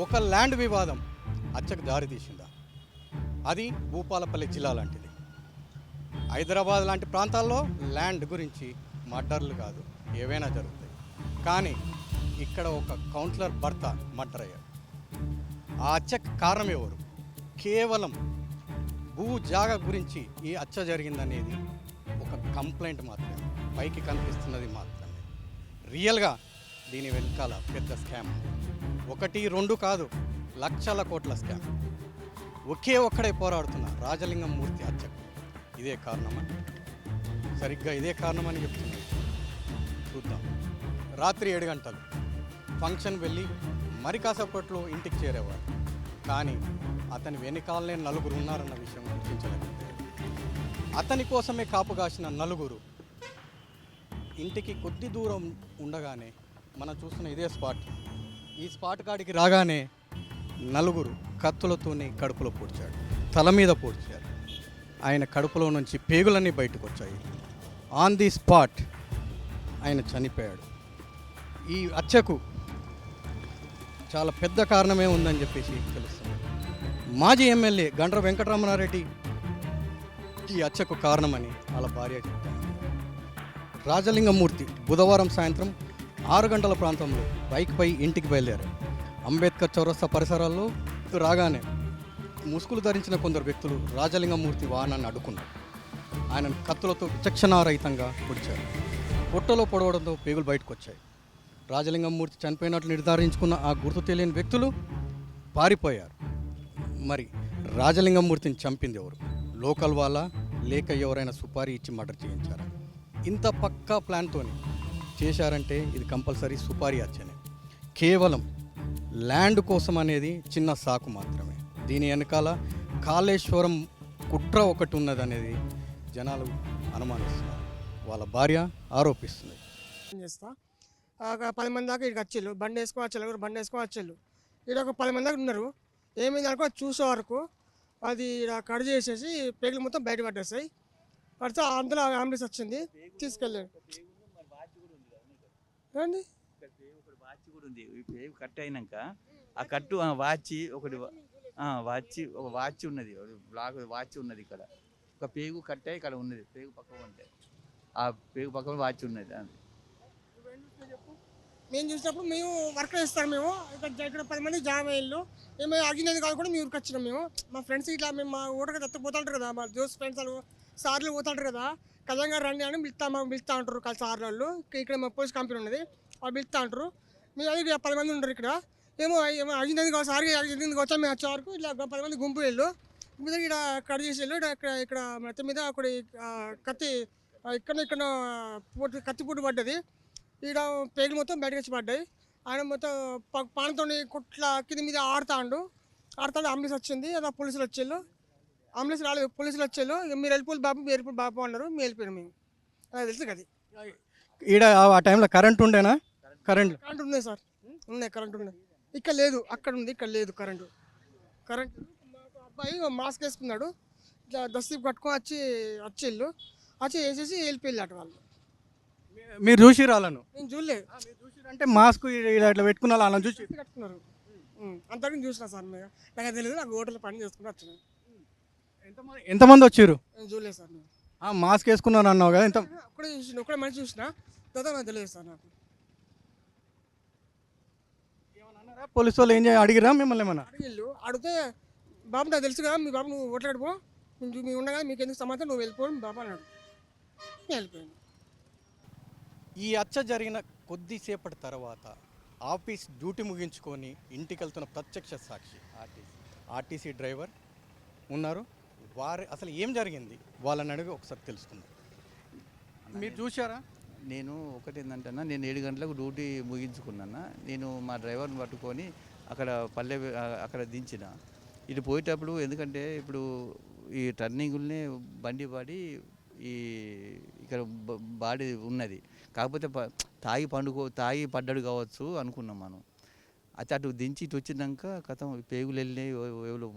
ఒక ల్యాండ్ వివాదం హత్యకు దారితీసిందా? అది భూపాలపల్లి జిల్లా లాంటిది. హైదరాబాద్ లాంటి ప్రాంతాల్లో ల్యాండ్ గురించి మర్డర్లు కాదు ఏవైనా జరుగుతాయి. కానీ ఇక్కడ ఒక కౌన్సిలర్ భర్త మర్డర్ అయ్యాడు. ఆ హత్యకు కారణం ఎవరు? కేవలం భూ జాగా గురించి ఈ హత్య జరిగిందనేది ఒక కంప్లైంట్ మాత్రమే, పైకి కనిపిస్తున్నది మాత్రమే. రియల్గా దీని వెనకాల పెద్ద స్కామ్, 1, 2 కాదు, లక్షల కోట్ల స్కామ్. ఒకే ఒక్కడే పోరాడుతున్న రాజలింగం మూర్తి హత్యకు ఇదే కారణమా? సరిగ్గా ఇదే కారణమని చెప్తున్నాను. చూద్దాం. రాత్రి 7 గంటలు ఫంక్షన్ వెళ్ళి మరి కాసేపట్లో ఇంటికి చేరేవాడు. కానీ అతని వెనకాలనే నలుగురు ఉన్నారన్న విషయం గుర్తించలేకపోయాడు. అతని కోసమే కాపు కాసిన నలుగురు ఇంటికి కొద్ది దూరం ఉండగానే మనం చూస్తున్న ఇదే స్పాట్, ఈ స్పాట్ కాడికి రాగానే నలుగురు కత్తులతోనే కడుపులో పొడిచాడు, తల మీద పొడిచారు. ఆయన కడుపులో నుంచి పేగులన్నీ బయటకు వచ్చాయి. ఆన్ ది స్పాట్ ఆయన చనిపోయాడు. ఈ హత్యకు చాలా పెద్ద కారణమే ఉందని చెప్పేసి తెలుస్తుంది. మాజీ ఎమ్మెల్యే గండ్ర వెంకటరమణారెడ్డి ఈ హత్యకు కారణమని వాళ్ళ భార్య చెప్తాను. రాజలింగమూర్తి బుధవారం సాయంత్రం 6 గంటల ప్రాంతంలో బైక్పై ఇంటికి బయలుదేరారు. అంబేద్కర్ చౌరస్తా పరిసరాల్లో రాగానే ముసుగులు ధరించిన కొందరు వ్యక్తులు రాజలింగమూర్తి వాహనాన్ని అడ్డుకున్నారు. ఆయనను కత్తులతో విచక్షణారహితంగా పొడిచారు. పొట్టలో పొడవడంతో పేగులు బయటకు వచ్చాయి. రాజలింగమూర్తి చనిపోయినట్లు నిర్ధారించుకున్న ఆ గుర్తు తెలియని వ్యక్తులు పారిపోయారు. మరి రాజలింగమూర్తిని చంపింది ఎవరు? లోకల్ వాళ్ళ, లేక ఎవరైనా సుపారీ ఇచ్చి మర్డర్ చేయించారా? ఇంత పక్కా ప్లాన్తో చేశారంటే ఇది కంపల్సరీ సుపారీ హత్యనే. కేవలం ల్యాండ్ కోసం అనేది చిన్న సాకు మాత్రమే. దీని వెనకాల కాళేశ్వరం కుట్ర ఒకటి ఉన్నదనేది జనాలు అనుమానిస్తున్నారు, వాళ్ళ భార్య ఆరోపిస్తుంది. చేస్తా 10 మంది దాకా ఇక్కడికి వచ్చేళ్ళు, బండి వేసుకొని వచ్చేళ్ళు, బండి వేసుకొని వచ్చేళ్ళు. ఇక్కడ ఒక 10 మంది దాకా ఉన్నారు. ఏమైంది అనుకో చూసే వరకు అది ఇక్కడ కట్ చేసేసి పేగులు మొత్తం బయట పట్టేస్తాయి. పడితే అందులో అంబులెన్స్ వచ్చింది, తీసుకెళ్ళాడు. ఏమండి పేగు కట్ అయినాక ఆ కట్టు వాచి ఒకటి ఒక వాచ్ ఉన్నది, బ్లాక్ వాచ్ ఉన్నది. ఇక్కడ ఒక పేగు కట్ అయ్యి ఇక్కడ ఉన్నది, పేగు పక్కన ఉంటే ఆ పేగు పక్కన వాచ్ ఉన్నది. మేము చూసినప్పుడు మేము వర్క్ చేస్తాం. మేము ఇక్కడ 10 మంది జామ్ అయ్యాళ్ళు. మేము అడిగినది కాదు కూడా మేము ఊరికి వచ్చినాం. మేము మా ఫ్రెండ్స్ ఇట్లా మేము మా ఊటకి పోతుంటారు కదా, మా దోస్త్ ఫ్రెండ్స్ వాళ్ళు సార్లు పోతుంటారు కదా, కళ్యాణ్ గారు రండి అని పిలుస్తా ఉంటారు. కలిసి సార్లు వాళ్ళు ఇక్కడ మా పోలీస్ కంపెనీ ఉన్నది, వాళ్ళు పిలుస్తా ఉంటారు. మేము అది 10 మంది ఉంటారు. ఇక్కడ ఏమో అడిగినది కాదు, సార్ అడిగింది వచ్చా మేము వచ్చే వరకు ఇట్లా 10 మంది గుంపు వెళ్ళు మీద ఇక్కడ కట్ చేసి వెళ్ళు. ఇక్కడ మొత్తం మీద అక్కడ కత్తి ఇక్కడ కత్తి పూట పడ్డది. ఈడ పేగులు మొత్తం బయటకు వచ్చి పడ్డాయి. ఆయన మొత్తం పానంతో కుట్ల కింద మీద ఆడుతాడు. అంబులెన్స్ వచ్చింది, అలా పోలీసులు వచ్చేళ్ళు. అంబులెన్స్ రాలేదు, పోలీసులు వచ్చేళ్ళు. మీరు వెళ్ళిపోయి బాబు, మీరు వెళ్ళిపోయి బాబు అన్నారు. మేము వెళ్ళిపోయాం. మేము అది తెలుసు కదా. ఈడ ఆ టైంలో కరెంట్ ఉండేనా? కరెంట్ ఉన్నాయి సార్, ఉన్నాయి, కరెంట్ ఉన్నాయి. ఇక్కడ లేదు, అక్కడ ఉంది, ఇక్కడ లేదు కరెంటు. మాకు అబ్బాయి మాస్క్ వేసుకున్నాడు, ఇట్లా దస్తీపు కట్టుకొని వచ్చేళ్ళు. వచ్చి వేసేసి వెళ్ళిపోయారు అటు వాళ్ళు. మీరు చూసి రాలను? నేను చూడలేదు. అంటే మాస్క్ ఇట్లా పెట్టుకున్న వాళ్ళని చూసి కట్టుకున్నారు అంతకు చూసిన సార్. నాకు తెలియదు, నాకు హోటల్లో పని చేసుకుంటూ వచ్చినాను. ఎంతమంది వచ్చారు? నేను చూడలేదు సార్. మాస్క్ వేసుకున్నాను అన్నావు కదా, ఒక్కడే మనిషి చూసిన తర్వాత నాకు తెలియదు సార్. నాకు పోలీసు వాళ్ళు ఏం అడిగిరా మిమ్మల్ని? ఏమన్నా అడిగితే బాబు నాకు తెలుసు కదా, మీ బాబు నువ్వు హోటల్ అడిపో, మేము ఉండగా మీకు ఎందుకు సమాచారం, నువ్వు వెళ్ళిపో బాబు అన్నాడు. వెళ్ళిపోయాను. ఈ హత్య జరిగిన కొద్దిసేపటి తర్వాత ఆఫీస్ డ్యూటీ ముగించుకొని ఇంటికి వెళ్తున్న ప్రత్యక్ష సాక్షి ఆర్టీసీ డ్రైవర్ ఉన్నారు. వారు అసలు ఏం జరిగింది వాళ్ళని అడిగి ఒకసారి తెలుసుకుందాం. మీరు చూసారా? నేను ఒకటి ఏంటంటే, నేను 7 గంటలకు డ్యూటీ ముగించుకున్నా. నేను మా డ్రైవర్ని పట్టుకొని అక్కడ దించిన. ఇటు పోయేటప్పుడు ఎందుకంటే ఇప్పుడు ఈ టర్నింగుల్ని బండి పడి ఇక్కడ బాడీ ఉన్నది. కాకపోతే తాగి పడ్డాడు కావచ్చు అనుకున్నాం మనం. అయితే అటు దించి ఇటు వచ్చినాక కథం పేగులు వెళ్ళినాయి, ఎవరు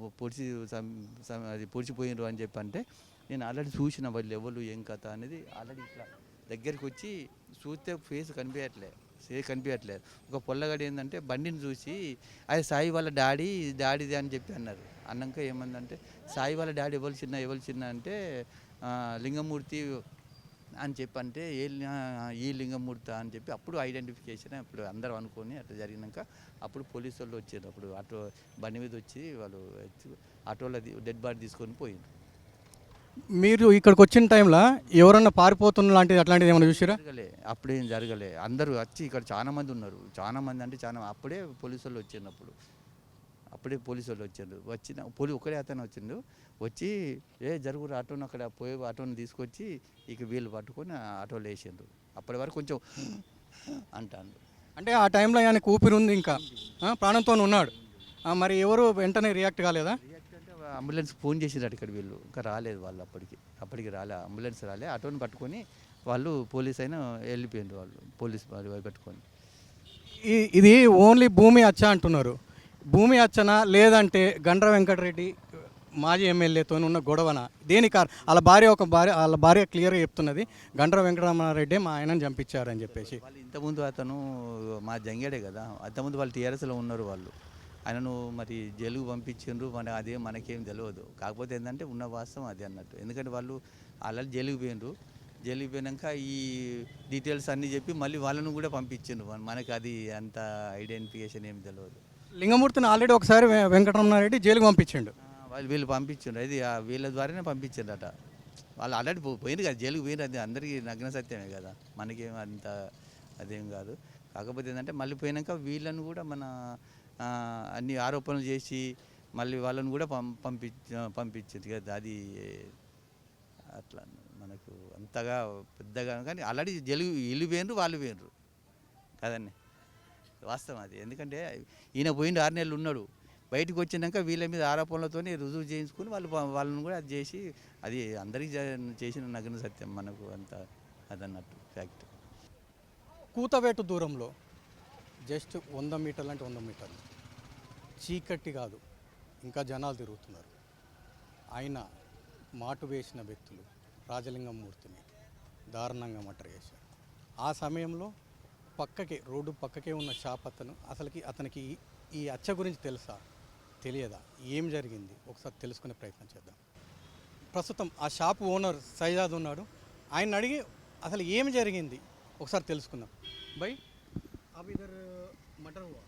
పొడిచిపోయినారు అని చెప్పి అంటే నేను ఆల్రెడీ చూసిన వాళ్ళు ఎవరు ఏం కథ అనేది. ఆల్రెడీ ఇట్లా దగ్గరికి వచ్చి చూస్తే ఫేస్ కనిపించట్లే, కనిపించట్లేదు. ఒక పొల్లగాడు ఏంటంటే బండిని చూసి అది సాయి వాళ్ళ డాడీది అని చెప్పి అన్నారు. అన్నాక ఏమందంటే సాయి వాళ్ళ డాడీ ఎవరు చిన్న అంటే లింగమూర్తి అని చెప్పి అంటే ఈ లింగమూర్తి అని చెప్పి అప్పుడు ఐడెంటిఫికేషన్ అప్పుడు అందరూ అనుకొని అట్లా జరిగినాక అప్పుడు పోలీసు వాళ్ళు వచ్చారు. అప్పుడు ఆటో బండి మీద వచ్చి వాళ్ళు ఆటోలో డెడ్ బాడీ తీసుకొని పోయింది. మీరు ఇక్కడికి వచ్చిన టైంలో ఎవరన్నా పారిపోతున్న లాంటిది అట్లాంటిది ఏమైనా చూసారా? అప్పుడేం జరగలే. అందరూ వచ్చి ఇక్కడ చాలా మంది ఉన్నారు. చాలా మంది అంటే చాలా అప్పుడే పోలీసు వాళ్ళు వచ్చినప్పుడు అప్పుడే పోలీసు వాళ్ళు వచ్చారు. ఒకడే అతను వచ్చిండు. వచ్చి జరుగురు ఆటోను అక్కడ పోయి ఆటోని తీసుకొచ్చి ఇక వీళ్ళు పట్టుకొని ఆటోలో వేసిండ్రు. అప్పటి వరకు కొంచెం అంటాను. అంటే ఆ టైంలో ఆయనకు ఊపిరి ఉంది, ఇంకా ప్రాణంతో ఉన్నాడు. మరి ఎవరు వెంటనే రియాక్ట్ కాలేదా? అంబులెన్స్ ఫోన్ చేసినట్టు ఇక్కడ వీళ్ళు ఇంకా రాలేదు. వాళ్ళు అప్పటికి రాలే, అంబులెన్స్ రాలే. ఆటోని పట్టుకొని వాళ్ళు పోలీస్ అయినా వెళ్ళిపోయిండ్రు. వాళ్ళు పోలీస్ పట్టుకొని. ఇది ఓన్లీ భూమి హత్య అంటున్నారు. భూమి హత్యనా లేదంటే గండ్ర వెంకటరెడ్డి మాజీ ఎమ్మెల్యేతో ఉన్న గొడవన దేని వాళ్ళ భార్య క్లియర్గా చెప్తున్నది గండ్ర వెంకటరామారెడ్డి మా ఆయనని చంపించారని చెప్పేసి. వాళ్ళు ఇంతకుముందు అతను మా జంగేడే కదా, అంతకుముందు వాళ్ళు టీఆర్ఎస్లో ఉన్నారు. వాళ్ళు ఆయనను మరి జైలుకు పంపించిండ్రు. అదే మనకేం తెలియదు. కాకపోతే ఏంటంటే ఉన్న వాస్తవం అది అన్నట్టు. ఎందుకంటే వాళ్ళు అలా జైలుకు పోయినాక ఈ డీటెయిల్స్ అన్నీ చెప్పి మళ్ళీ వాళ్ళను కూడా పంపించిండ్రు. మనకు అది అంత ఐడెంటిఫికేషన్ ఏం తెలియదు. లింగమూర్తిని ఆల్రెడీ ఒకసారి వెంకటరమణారెడ్డి జైలుకు పంపించిండు. వీళ్ళు పంపించిండ్రు. అది వీళ్ళ ద్వారానే పంపించిండ్రట. వాళ్ళు ఆల్రెడీ పోయింది కదా, జైలుకు పోయిండ్రు. అది అందరికీ నగ్న సత్యమే కదా, మనకేం అంత అదేం కాదు. కాకపోతే ఏంటంటే మళ్ళీ పోయినాక వీళ్ళను కూడా మన అన్ని ఆరోపణలు చేసి మళ్ళీ వాళ్ళని కూడా పంపించింది కదా. అది అట్లా మనకు అంతగా పెద్దగా కానీ ఆల్రెడీ వీళ్ళు పోయినరు, వాళ్ళు పోయినరు కదండి, వాస్తవం అది. ఎందుకంటే ఈయన పోయిండు 6 నెలలు ఉన్నాడు. బయటకు వచ్చినాక వీళ్ళ మీద ఆరోపణలతో రుజువు చేయించుకుని వాళ్ళని కూడా అది చేసి అది అందరికీ చేసిన నగ్న సత్యం మనకు అంత అదన్నట్టు ఫ్యాక్ట్. కూతవేటు దూరంలో జస్ట్ 100 మీటర్లు అంటే 100 మీటర్లు చీకటి కాదు, ఇంకా జనాలు తిరుగుతున్నారు. ఆయన మాటు వేసిన వ్యక్తులు రాజలింగమూర్తిని దారుణంగా మర్డర్ చేశారు. ఆ సమయంలో రోడ్డు పక్కకే ఉన్న షాప్ అతనికి ఈ హత్య గురించి తెలుసా తెలియదా, ఏం జరిగింది ఒకసారి తెలుసుకునే ప్రయత్నం చేద్దాం. ప్రస్తుతం ఆ షాప్ ఓనర్ సైజాద్ ఉన్నాడు. ఆయన అడిగి అసలు ఏం జరిగింది ఒకసారి తెలుసుకుందాం. भाई आप इधर मटर हुआ,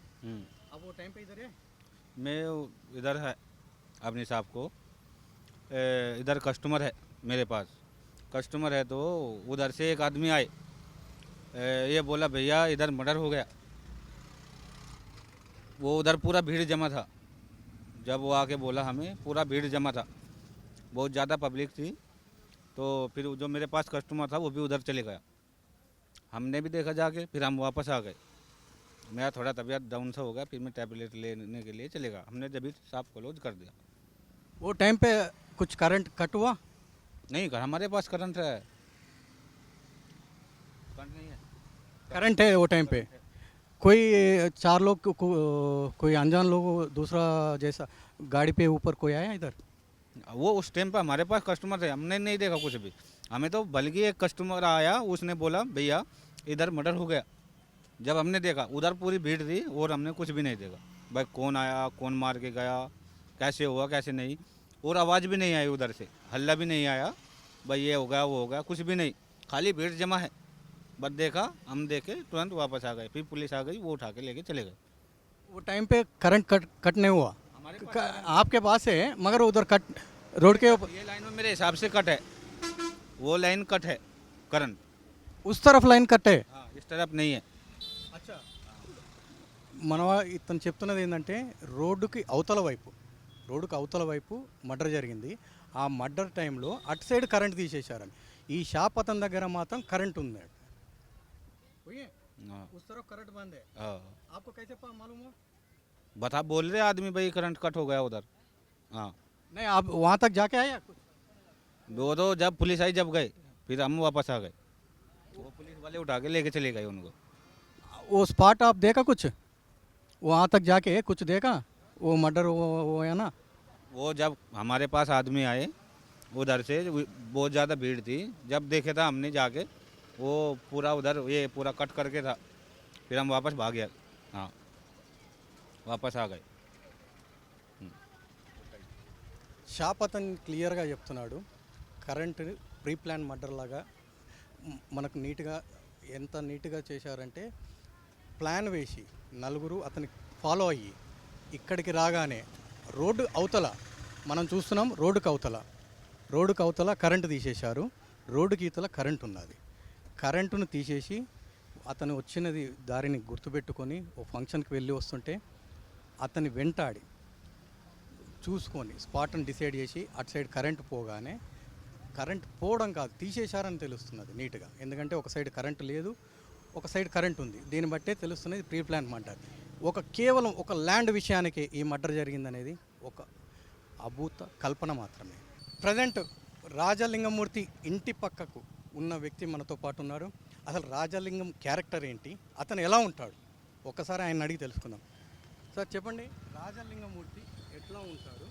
अब वो टाइम पे इधर है? मैं इधर है अपनी शॉप को, इधर कस्टमर है मेरे पास। कस्टमर है तो उधर से एक आदमी आए, ये बोला भैया इधर मर्डर हो गया। वो उधर पूरा भीड़ जमा था। जब वो आके बोला हमें पूरा भीड़ जमा था, बहुत ज़्यादा पब्लिक थी। तो फिर जो मेरे पास कस्टमर था वो भी उधर चले गया। हमने भी देखा जाके, फिर हम वापस आ गए। मेरा थोड़ा तबीयत डाउन सा हो गया, फिर मैं टैबलेट लेने के लिए चलेगा। हमने जब शॉप क्लोज कर दिया। वो टाइम पे कुछ करंट कट हुआ? नहीं, हमारे पास करंट है, करंट नहीं है। करंट है वो टाइम पे। कोई 4 लोग कोई अनजान लोग दूसरा जैसा गाड़ी पे ऊपर कोई आया इधर? वो उस टाइम पे हमारे पास कस्टमर थे, हमने नहीं देखा कुछ भी। हमें तो बल्कि एक कस्टमर आया, उसने बोला भैया इधर मर्डर हो गया। जब हमने देखा उधर पूरी भीड़ थी और हमने कुछ भी नहीं देखा। भाई कौन आया, कौन मार के गया, कैसे हुआ कैसे नहीं, और आवाज़ भी नहीं आई उधर से, हल्ला भी नहीं आया भाई ये हो गया वो हो गया, कुछ भी नहीं। खाली भीड़ जमा है, बस देखा, हम देखे तुरंत वापस आ गए। फिर पुलिस आ गई, वो उठा के लेके चले गए। वो टाइम पे करंट कट नहीं हुआ आपके पास है, मगर उधर कट रोड के ऊपर ये लाइन में मेरे हिसाब से कट है, वो लाइन कट है करंट, उस तरफ लाइन कट है। हाँ इस तरफ नहीं है। అచ్చా, ఇతను చెప్తున్నది ఏంటంటే రోడ్డుకి అవతల వైపు మర్డర్ జరిగింది. ఆ మర్డర్ టైంలో అటు సైడ్ కరెంట్ తీసేశారని. ఈ షాప్ అతని దగ్గర మాత్రం కరెంట్ ఉంది. हाँ। उस तरफ करंट बंद है। हाँ। आपको कैसे मालूम हुआ? बता बोल रहे आदमी भाई करंट कट हो गया उधर। हाँ नहीं, आप वहाँ तक जाके आया कुछ? वो तो जब पुलिस आई जब गए, फिर हम वापस आ गए। वो पुलिस वाले उठा के लेके चले गए उनको। वो स्पॉट आप देखा कुछ वहाँ तक जाके कुछ देखा? वो मर्डर वो है ना, वो जब हमारे पास आदमी आए उधर से, बहुत ज़्यादा भीड़ थी, जब देखे था हमने जाके वो पूरा उधर ये पूरा कट करके था, फिर हम वापस भाग गया। हाँ, वापस आ गए। షాప్ అతను క్లియర్గా చెప్తున్నాడు, కరెంట్ ప్రీ ప్లాన్ మర్డర్ లాగా మనకు నీట్గా ఎంత నీట్గా చేశారంటే ప్లాన్ వేసి నలుగురు అతని ఫాలో అయ్యి ఇక్కడికి రాగానే రోడ్డు అవతల మనం చూస్తున్నాం, రోడ్డుకి అవతల కరెంటు తీసేశారు, రోడ్డుకి ఇతల కరెంట్ ఉన్నది. కరెంటును తీసేసి అతను వచ్చినది దారిని గుర్తుపెట్టుకొని ఓ ఫంక్షన్కి వెళ్ళి వస్తుంటే అతని వెంటాడి చూసుకొని స్పాట్ని డిసైడ్ చేసి అటు సైడ్ కరెంట్ పోగానే, కరెంట్ పోవడం కాదు తీసేశారని తెలుస్తున్నది నీట్గా. ఎందుకంటే ఒక సైడ్ కరెంట్ లేదు, ఒక సైడ్ కరెంట్ ఉంది. దీన్ని బట్టే తెలుస్తున్నది ప్రీ ప్లాన్ మర్డర్. కేవలం ఒక ల్యాండ్ విషయానికి ఈ మర్డర్ జరిగిందనేది ఒక అభూత కల్పన మాత్రమే. ప్రజెంట్ రాజలింగమూర్తి ఇంటి పక్కకు ఉన్న వ్యక్తి మనతో పాటు ఉన్నారు. అసలు రాజలింగం క్యారెక్టర్ ఏంటి, అతను ఎలా ఉంటాడు, ఒక్కసారి ఆయన అడిగి తెలుసుకుందాం. సార్ చెప్పండి, రాజలింగమూర్తి ఎట్లా ఉంటాడు?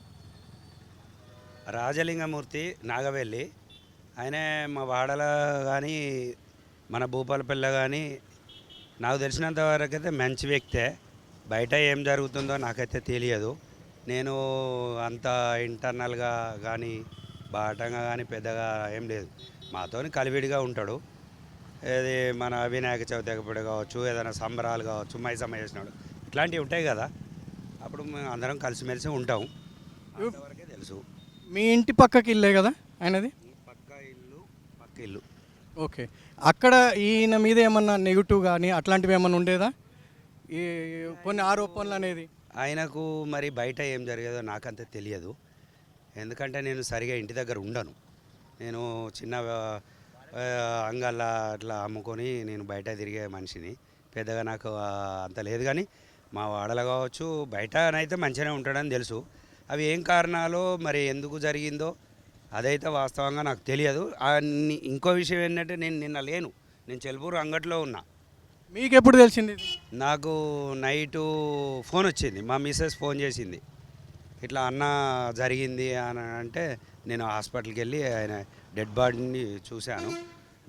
రాజలింగమూర్తి నాగవెల్లి, ఆయనే మా వాడల కానీ మన భూపాలపల్లి కానీ నాకు తెలిసినంత వరకు అయితే మంచి వ్యక్తే. బయట ఏం జరుగుతుందో నాకైతే తెలియదు. నేను అంత ఇంటర్నల్గా కానీ బాటంగా కానీ పెద్దగా ఏం లేదు, మాతోని కలివిడిగా ఉంటాడు. ఏది మన వినాయక చవితి ఎగపడి కావచ్చు, ఏదైనా సంబరాలు కావచ్చు, మైసమ్మ చేసినాడు, ఇట్లాంటివి ఉంటాయి కదా, అప్పుడు మేము అందరం కలిసిమెలిసి ఉంటాం. అంతవరకే తెలుసు. మీ ఇంటి పక్కకి ఇల్లే కదా ఆయనది? పక్క ఇల్లు. ఓకే, అక్కడ ఈయన మీద ఏమన్నా నెగిటివ్ కానీ అట్లాంటివి ఏమన్నా ఉండేదా, ఈ కొన్ని ఆరోపణలు అనేది? ఆయనకు మరి బయట ఏం జరిగేదో నాకంత తెలియదు, ఎందుకంటే నేను సరిగా ఇంటి దగ్గర ఉండను. నేను చిన్న అంగళ్ళ అట్లా అమ్ముకొని నేను బయట తిరిగే మనిషిని, పెద్దగా నాకు అంత లేదు. కానీ మా వాడలో కావచ్చు బయటనైతే మంచిగానే ఉంటాడని తెలుసు. అవి ఏం కారణాలు మరి ఎందుకు జరిగిందో అదైతే వాస్తవంగా నాకు తెలియదు. ఇంకో విషయం ఏంటంటే నేను నిన్న లేను, నేను చెల్పూరు అంగట్లో ఉన్నా. మీకు ఎప్పుడు తెలిసింది ఇది? నాకు నైటు ఫోన్ వచ్చింది, మా మిస్సెస్ ఫోన్ చేసింది, ఇట్లా అన్న జరిగింది అని అంటే నేను హాస్పిటల్కి వెళ్ళి ఆయన డెడ్ బాడీని చూశాను.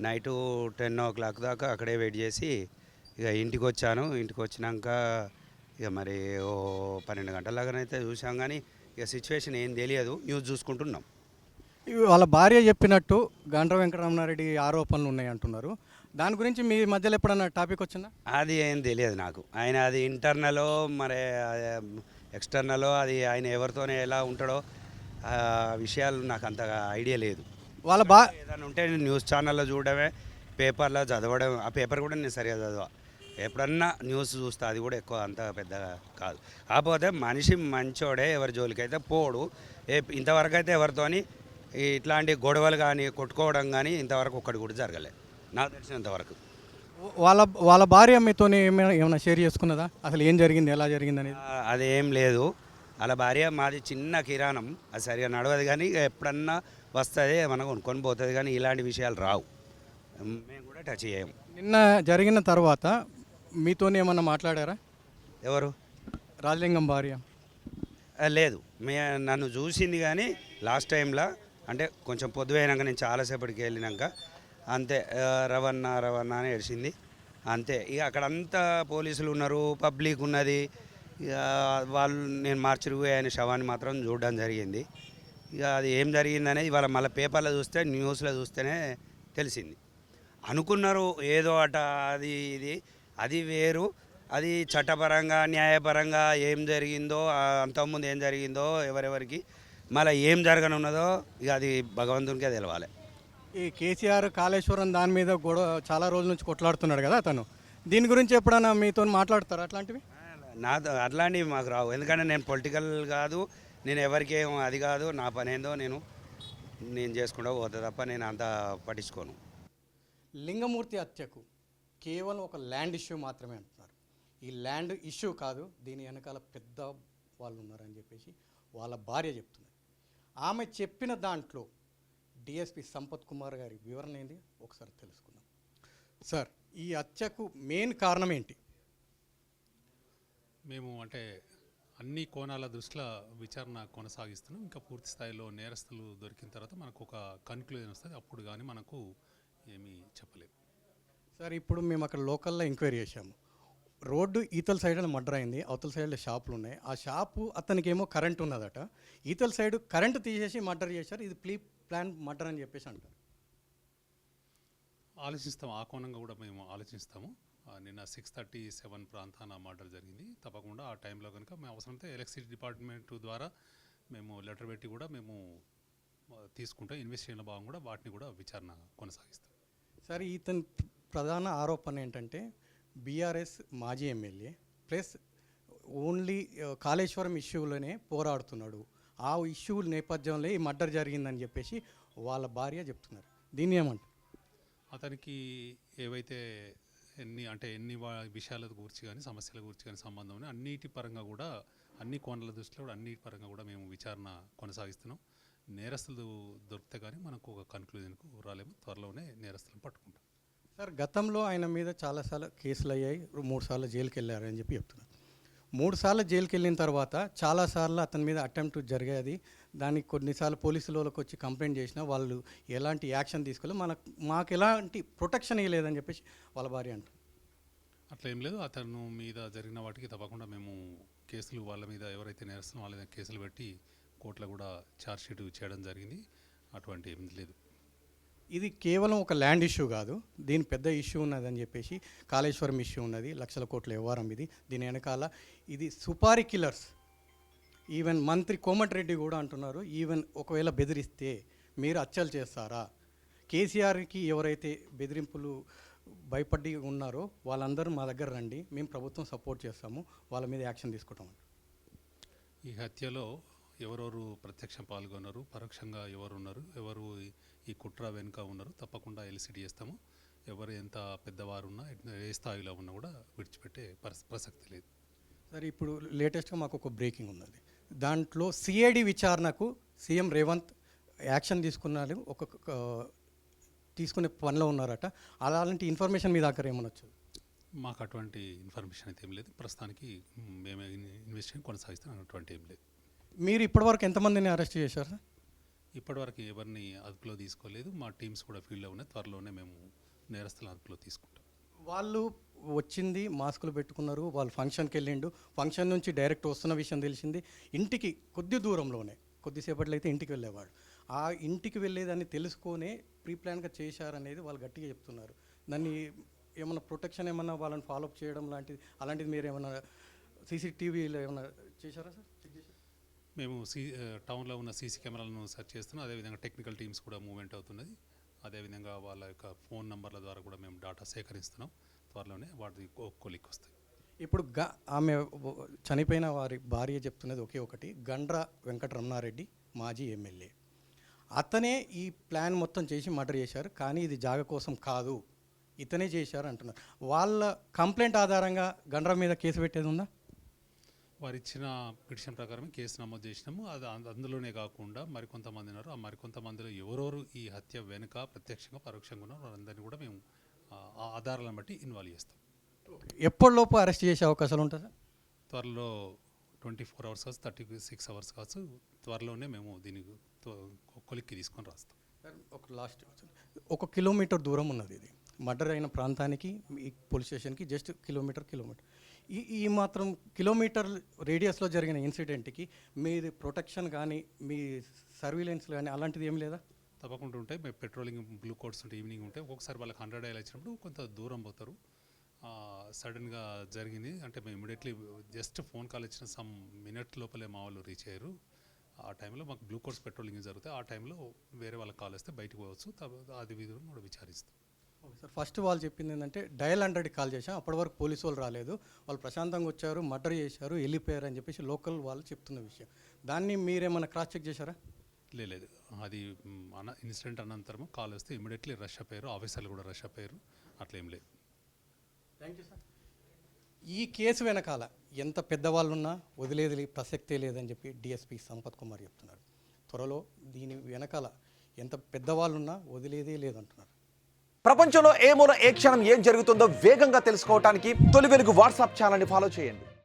నైటు 10 o'clock దాకా అక్కడే వెయిట్ చేసి ఇక ఇంటికి వచ్చాను. ఇంటికి వచ్చినాక ఇక మరి ఓ 12 గంటల లాగానైతే చూసాం, కానీ ఇక సిచ్యువేషన్ ఏం తెలియదు, న్యూస్ చూసుకుంటున్నాం. వాళ్ళ భార్య చెప్పినట్టు గండ్ర వెంకటరమణారెడ్డి ఆరోపణలు ఉన్నాయి అంటున్నారు, దాని గురించి మీ మధ్యలో ఎప్పుడన్నా టాపిక్ వచ్చిందా? అది ఏం తెలియదు నాకు. ఆయన అది ఇంటర్నలో మరి ఎక్స్టర్నలో అది ఆయన ఎవరితోనే ఎలా ఉంటాడో ఆ విషయాలు నాకు అంతగా ఐడియా లేదు. వాళ్ళ ఏదైనా ఉంటే న్యూస్ ఛానల్లో చూడడమే, పేపర్లో చదవడం. ఆ పేపర్ కూడా నేను సరిగా చదవా, ఎప్పుడన్నా న్యూస్ చూస్తా, అది కూడా ఎక్కువ అంత పెద్దగా కాదు. కాకపోతే మనిషి మంచోడే, ఎవరి జోలికైతే పోడు. ఇంతవరకు అయితే ఎవరితోని ఇట్లాంటి గొడవలు కానీ కొట్టుకోవడం కానీ ఇంతవరకు ఒక్కటి కూడా జరగలేదు నాకు తెలిసినంతవరకు. వాళ్ళ భార్య మీతో ఏమైనా షేర్ చేసుకున్నదా, అసలు ఏం జరిగింది, ఎలా జరిగింది అనేది? అదేం లేదు. వాళ్ళ భార్య మాది చిన్న కిరాణం, అది సరిగా నడవదు, కానీ ఎప్పుడన్నా వస్తుంది ఏమన్నా కొనుక్కొని పోతుంది, కానీ ఇలాంటి విషయాలు రావు, మేము కూడా టచ్ చేయము. నిన్న జరిగిన తర్వాత మీతో ఏమన్నా మాట్లాడారా ఎవరు? రాజలింగం భార్య? లేదు, నన్ను చూసింది కానీ లాస్ట్ టైంలో అంటే కొంచెం పొద్దుపోయినాక నేను చాలాసేపటికి వెళ్ళినాక అంతే, రవణ అని ఏడిచింది అంతే. ఇక అక్కడంతా పోలీసులు ఉన్నారు, పబ్లిక్ ఉన్నది, ఇక వాళ్ళు నేను మార్చికి పోయి ఆయన శవాన్ని మాత్రం చూడడం జరిగింది. ఇక అది ఏం జరిగిందనేది ఇవాళ మళ్ళీ పేపర్లో చూస్తే, న్యూస్లో చూస్తేనే తెలిసింది. అనుకున్నారు ఏదో అట అది ఇది, అది వేరు. అది చట్టపరంగా న్యాయపరంగా ఏం జరిగిందో, అంతకుముందు ఏం జరిగిందో ఎవరెవరికి, మళ్ళీ ఏం జరగనున్నదో ఇక అది భగవంతునికే తెలవాలి. ఈ కేసీఆర్ కాళేశ్వరం దాని మీద గొడవ చాలా రోజుల నుంచి కొట్లాడుతున్నాడు కదా అతను, దీని గురించి ఎప్పుడైనా మీతో మాట్లాడతారా అట్లాంటివి? నాతో అట్లాంటివి మాకు రావు, ఎందుకంటే నేను పొలిటికల్ కాదు, నేను ఎవరికి ఏం అది కాదు, నా పని ఏందో నేను చేసుకుంటూ పోతా తప్ప నేను అంత పట్టించుకోను. లింగమూర్తి హత్యకు కేవలం ఒక ల్యాండ్ ఇష్యూ మాత్రమే అంటున్నారు. ఈ ల్యాండ్ ఇష్యూ కాదు, దీని వెనకాల పెద్ద వాళ్ళు ఉన్నారని చెప్పేసి వాళ్ళ భార్య చెప్తున్నారు. ఆమె చెప్పిన దాంట్లో డిఎస్పి సంపత్ కుమార్ గారి వివరణ ఏంది ఒకసారి తెలుసుకుందాం. సార్, ఈ హత్యకు మెయిన్ కారణం ఏంటి? మేము అంటే అన్ని కోణాల దృష్టిలో విచారణ కొనసాగిస్తున్నాం. ఇంకా పూర్తి స్థాయిలో నేరస్తులు దొరికిన తర్వాత మనకు ఒక కన్క్లూజన్ వస్తుంది, అప్పుడు కానీ మనకు ఏమీ చెప్పలేము. సార్, ఇప్పుడు మేము అక్కడ లోకల్లో ఎంక్వైరీ చేశాము. రోడ్డు ఈతల సైడ్ మర్డర్ అయింది, అవతల సైడ్లో షాపులు ఉన్నాయి. ఆ షాపు అతనికేమో కరెంట్ ఉన్నదట, ఈతల సైడ్ కరెంటు తీసేసి మర్డర్ చేశారు. ఇది ప్లాన్ మర్డర్ అని చెప్పేసి అంటారు. ఆలోచిస్తాం, ఆ కోణంగా కూడా మేము ఆలోచిస్తాము. నిన్న 6:37 ప్రాంతాన మర్డర్ జరిగింది. తప్పకుండా ఆ టైంలో కనుక మేము అవసరమైతే ఎలక్ట్రిసిటీ డిపార్ట్మెంట్ ద్వారా మేము లెటర్ పెట్టి కూడా మేము తీసుకుంటాం. ఇన్వెస్టిగేషన్ భాగం కూడా వాటిని కూడా విచారణ కొనసాగిస్తాం. సరే, ఇతని ప్రధాన ఆరోపణ ఏంటంటే బీఆర్ఎస్ మాజీ ఎమ్మెల్యే ప్లస్ ఓన్లీ కాళేశ్వరం ఇష్యూలోనే పోరాడుతున్నాడు. ఆ ఇష్యూ నేపథ్యంలో ఈ మర్డర్ జరిగిందని చెప్పేసి వాళ్ళ భార్య చెప్తున్నారు. దీన్ని ఏమంటారు? అతనికి ఏవైతే ఎన్ని విషయాల గురించి కానీ సమస్యల గురించి కానీ సంబంధం ఉన్నాయి, అన్నిటి పరంగా కూడా అన్ని కోణాల దృష్టిలో కూడా అన్నిటి పరంగా కూడా మేము విచారణ కొనసాగిస్తున్నాం. నేరస్తులు దొరికితే కానీ మనకు ఒక కన్క్లూజన్కు రాలేము. త్వరలోనే నేరస్తులను పట్టుకుంటాం. సార్, గతంలో ఆయన మీద చాలాసార్లు కేసులు అయ్యాయి, 3 సార్లు జైలుకి వెళ్ళారని చెప్పి చెప్తున్నారు. 3 సార్లు జైలుకి వెళ్ళిన తర్వాత చాలాసార్లు అతని మీద అటెంప్ట్ జరిగేది. దానికి కొన్నిసార్లు పోలీసుల వాళ్ళకి వచ్చి కంప్లైంట్ చేసినా వాళ్ళు ఎలాంటి యాక్షన్ తీసుకోలేదు, మాకు ఎలాంటి ప్రొటెక్షన్ ఇవ్వలేదని చెప్పేసి వాళ్ళ భార్య అంటారు. అట్లా ఏం లేదు. అతను మీద జరిగిన వాటికి తప్పకుండా మేము కేసులు వాళ్ళ మీద ఎవరైతే నేరస్తున్న వాళ్ళ మీద కేసులు పెట్టి కోర్టులో కూడా ఛార్జ్షీట్ చేయడం జరిగింది. అటువంటి ఏం లేదు. ఇది కేవలం ఒక ల్యాండ్ ఇష్యూ కాదు, దీని పెద్ద ఇష్యూ ఉన్నదని చెప్పేసి కాళేశ్వరం ఇష్యూ ఉన్నది, లక్షల కోట్ల వ్యవహారం ఇది. దీని వెనకాల ఇది సుపారీ కిల్లర్స్. ఈవెన్ మంత్రి కోమటిరెడ్డి కూడా అంటున్నారు, ఈవెన్ ఒకవేళ బెదిరిస్తే మీరు హత్యలు చేస్తారా? కేసీఆర్కి ఎవరైతే బెదిరింపులు భయపడి ఉన్నారో వాళ్ళందరూ మా దగ్గర రండి, మేము ప్రభుత్వం సపోర్ట్ చేస్తాము, వాళ్ళ మీద యాక్షన్ తీసుకుంటాం. ఈ హత్యలో ఎవరెవరు ప్రత్యక్షం పాల్గొన్నారు, పరోక్షంగా ఎవరు ఈ కుట్ర వెనుక ఉన్నారు, తప్పకుండా ఎల్సిడి చేస్తాము. ఎవరు ఎంత పెద్దవారు ఉన్నా, ఏ స్థాయిలో ఉన్నా కూడా విడిచిపెట్టే ప్రసక్తి లేదు. సరే, ఇప్పుడు లేటెస్ట్గా మాకు ఒక బ్రేకింగ్ ఉన్నది. దాంట్లో సిఐడి విచారణకు సీఎం రేవంత్ యాక్షన్ తీసుకున్నారు, తీసుకునే పనిలో ఉన్నారట. అలాంటి ఇన్ఫర్మేషన్ మీ దగ్గర ఏమనొచ్చు? మాకు అటువంటి ఇన్ఫర్మేషన్ అయితే ఏం లేదు. ప్రస్తుతానికి మేమే ఇన్వెస్టిగేషన్ కొనసాగిస్తాం. అటువంటి ఏం లేదు. మీరు ఇప్పటివరకు ఎంతమందిని అరెస్ట్ చేశారు సార్? ఇప్పటివరకు ఎవరిని అదుపులో తీసుకోలేదు. మా టీమ్స్ కూడా ఫీల్డ్లో ఉన్నాయి. త్వరలోనే మేము నేరస్తులను అదుపులో తీసుకుంటాం. వాళ్ళు వచ్చింది, మాస్కులు పెట్టుకున్నారు, వాళ్ళు ఫంక్షన్కి వెళ్ళిండు. ఫంక్షన్ నుంచి డైరెక్ట్ వస్తున్న విషయం తెలిసింది. ఇంటికి కొద్ది దూరంలోనే, కొద్దిసేపట్లో అయితే ఇంటికి వెళ్ళేవాడు. ఆ ఇంటికి వెళ్ళేదాన్ని తెలుసుకొనే ప్రీప్లాన్గా చేశారనేది వాళ్ళు గట్టిగా చెప్తున్నారు. దాన్ని ఏమైనా ప్రొటెక్షన్ ఏమన్నా వాళ్ళని ఫాలోఅప్ చేయడం అలాంటిది మీరు ఏమైనా సీసీటీవీలో ఏమైనా చేశారా సార్? మేము టౌన్లో ఉన్న సీసీ కెమెరాలను సెర్చ్ చేస్తున్నాం. అదేవిధంగా టెక్నికల్ టీమ్స్ కూడా మూవ్మెంట్ అవుతున్నది. అదేవిధంగా వాళ్ళ యొక్క ఫోన్ నంబర్ల ద్వారా కూడా మేము డేటా సేకరిస్తున్నాం. త్వరలోనే వాటి కొలిక్కి వస్తాయి. ఇప్పుడు ఆమె చనిపోయిన వారి భార్య చెప్తున్నది ఒకే ఒకటి, గండ్ర వెంకటరమణారెడ్డి మాజీ ఎమ్మెల్యే. అతనే ఈ ప్లాన్ మొత్తం చేసి మర్డర్ చేశారు, కానీ ఇది జాగ కోసం కాదు, ఇతనే చేశారు అంటున్నారు. వాళ్ళ కంప్లైంట్ ఆధారంగా గండ్ర మీద కేసు పెట్టేది ఉందా? వారు ఇచ్చిన పిటిషన్ ప్రకారం కేసు నమోదు చేసినాము. అది అందులోనే కాకుండా మరికొంతమంది ఉన్నారు. ఆ మరికొంతమందిలో ఎవరెవరు ఈ హత్య వెనుక ప్రత్యక్షంగా పరోక్షంగా ఉన్నారు వారందరినీ కూడా మేము ఆ ఆధారాలను బట్టి ఇన్వాల్వ్ చేస్తాం. ఎప్పటిలోపు అరెస్ట్ చేసే అవకాశాలు ఉంటుందా? త్వరలో 24 hours కావచ్చు, 36 hours కావచ్చు. త్వరలోనే మేము దీనికి కొలిక్కి తీసుకొని రాస్తాం. ఒక లాస్ట్ 1 కిలోమీటర్ దూరం ఉన్నది ఇది. మర్డర్ అయిన ప్రాంతానికి ఈ పోలీస్ స్టేషన్కి జస్ట్ కిలోమీటర్ ఈ మాత్రం కిలోమీటర్ రేడియస్లో జరిగిన ఇన్సిడెంట్కి మీరు ప్రొటెక్షన్ కానీ మీ సర్వీలెన్స్ కానీ అలాంటిది ఏం లేదా? తప్పకుండా ఉంటాయి. మేము పెట్రోలింగ్ బ్లూ కోడ్స్ ఉంటే ఈవినింగ్ ఉంటాయి. ఒక్కొక్కసారి వాళ్ళకి 100 డైల్ వచ్చినప్పుడు కొంత దూరం పోతారు. సడన్గా జరిగింది అంటే మేము ఇమీడియట్లీ జస్ట్ ఫోన్ కాల్ ఇచ్చిన సమ్ మినిట్ లోపలే మా వాళ్ళు రీచ్ అయ్యారు. ఆ టైంలో మాకు బ్లూ కోడ్స్ పెట్రోలింగ్ జరుగుతాయి. ఆ టైంలో వేరే వాళ్ళకి కాల్ వస్తే బయటకు పోవచ్చు. అది విధంగా కూడా విచారిస్తాం. ఓకే సార్, ఫస్ట్ వాళ్ళు చెప్పింది ఏంటంటే డయల్ 100కి కాల్ చేసాం, అప్పటి వరకు పోలీసు వాళ్ళు రాలేదు, వాళ్ళు ప్రశాంతంగా వచ్చారు, మర్డర్ చేశారు, వెళ్ళిపోయారు అని చెప్పేసి లోకల్ వాళ్ళు చెప్తున్న విషయం. దాన్ని మీరేమన్నా క్రాస్ చెక్ చేశారా? లేదు, అది ఇన్సిడెంట్ అనంతరం కాల్ వస్తే ఇమీడియట్లీ రష్ అయ్యారు. ఆఫీసర్లు కూడా రష్ అయ్యారు. అట్లా ఏం లేదు. Thank you sir. ఈ కేసు వెనకాల ఎంత పెద్దవాళ్ళున్నా వదిలేది ప్రసక్తే లేదని చెప్పి డిఎస్పీ సంపత్ కుమార్ చెప్తున్నారు. త్వరలో దీని వెనకాల ఎంత పెద్దవాళ్ళున్నా వదిలేదే లేదంటున్నారు. ప్రపంచంలో ఏ మూల ఏ క్షణం ఏం జరుగుతుందో వేగంగా తెలుసుకోవడానికి తొలి వెలుగు వాట్సాప్ ఛానల్ని ఫాలో చేయండి.